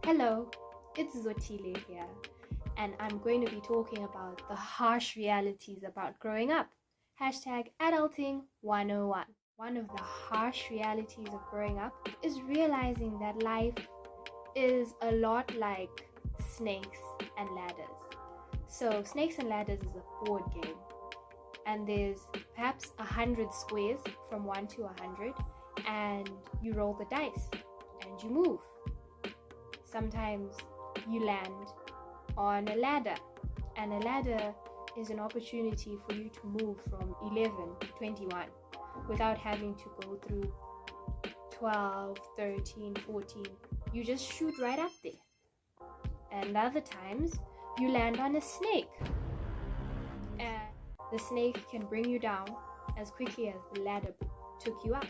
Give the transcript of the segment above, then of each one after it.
Hello, it's Zothile here, and I'm going to be talking about the harsh realities about growing up. Hashtag adulting 101. One of the harsh realities of growing up is realizing that life is a lot like snakes and ladders. So Snakes and Ladders is a board game, and there's perhaps 100 squares from 1 to 100, and you roll the dice and you move. Sometimes you land on a ladder, and a ladder is an opportunity for you to move from 11 to 21 without having to go through 12, 13, 14. You just shoot right up there. And other times you land on a snake, and the snake can bring you down as quickly as the ladder took you up.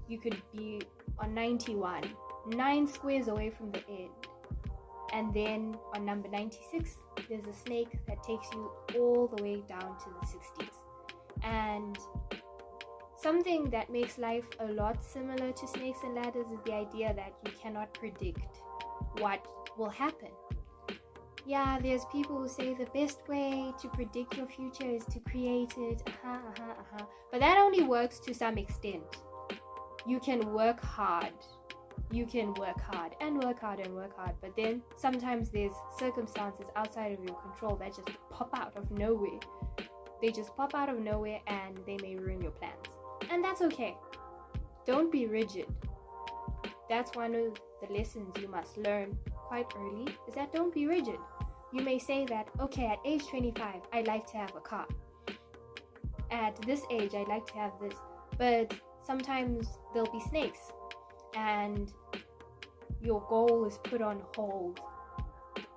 You could be on 91, 9 squares away from the end, and then on number 96 there's a snake that takes you all the way down to the 60s. And something that makes life a lot similar to Snakes and Ladders is the idea that you cannot predict what will happen. Yeah, there's people who say the best way to predict your future is to create it, but that only works to some extent. You can work hard and work hard, but then sometimes there's circumstances outside of your control that just pop out of nowhere. They just pop out of nowhere and they may ruin your plans. And that's okay. Don't be rigid. That's one of the lessons you must learn quite early, is that don't be rigid. You may say that, okay, at age 25, I'd like to have a car. At this age, I'd like to have this. But sometimes there'll be snakes, and your goal is put on hold.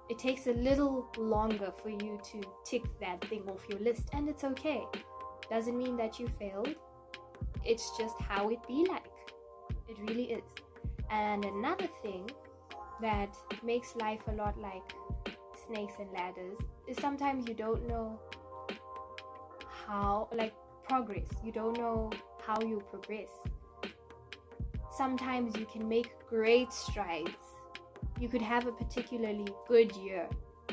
It takes a little longer for you to tick that thing off your list, and it's okay. Doesn't mean that you failed. It's just how it be like. It really is. And another thing that makes life a lot like Snakes and Ladders is sometimes you don't know how, like progress. You don't know how you progress. Sometimes you can make great strides. You could have a particularly good year.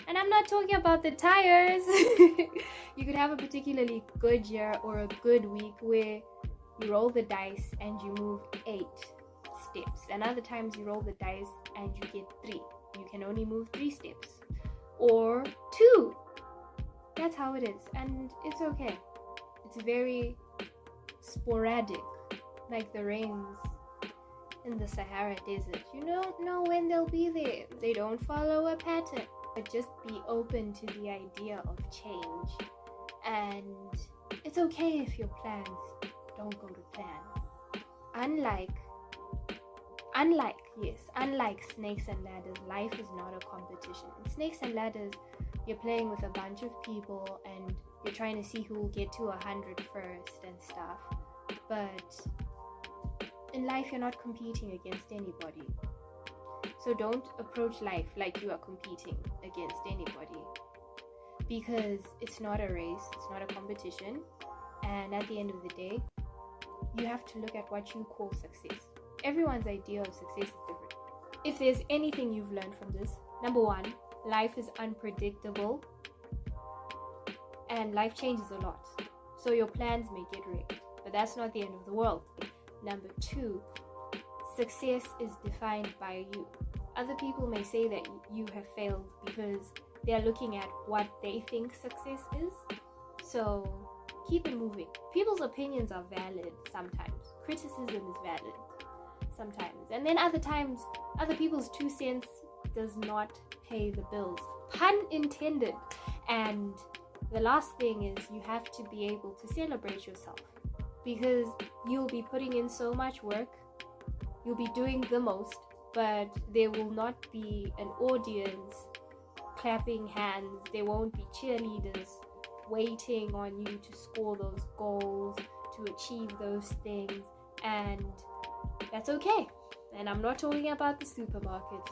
And I'm not talking about the tires. You could have a particularly good year or a good week where you roll the dice and you move 8 steps. And other times you roll the dice and you get 3. You can only move 3 steps. Or 2. That's how it is. And it's okay. It's very sporadic, like the rains in the Sahara Desert. You don't know when they'll be there. They don't follow a pattern. But just be open to the idea of change. And it's okay if your plans don't go to plan. Unlike Snakes and Ladders, life is not a competition. In Snakes and Ladders, you're playing with a bunch of people and you're trying to see who will get to 100 first and stuff. But in life, you're not competing against anybody. So don't approach life like you are competing against anybody, because it's not a race, it's not a competition. And at the end of the day, you have to look at what you call success. Everyone's idea of success is different. If there's anything you've learned from this, number 1, life is unpredictable and life changes a lot. So your plans may get wrecked, but that's not the end of the world. Number 2, success is defined by you. Other people may say that you have failed because they're looking at what they think success is. So keep it moving. People's opinions are valid sometimes. Criticism is valid sometimes. And then other times, other people's 2 cents does not pay the bills. Pun intended. And the last thing is you have to be able to celebrate yourself, because you'll be putting in so much work. You'll be doing the most, but there will not be an audience clapping hands. There won't be cheerleaders waiting on you to score those goals, to achieve those things, and that's okay. And I'm not talking about the supermarkets.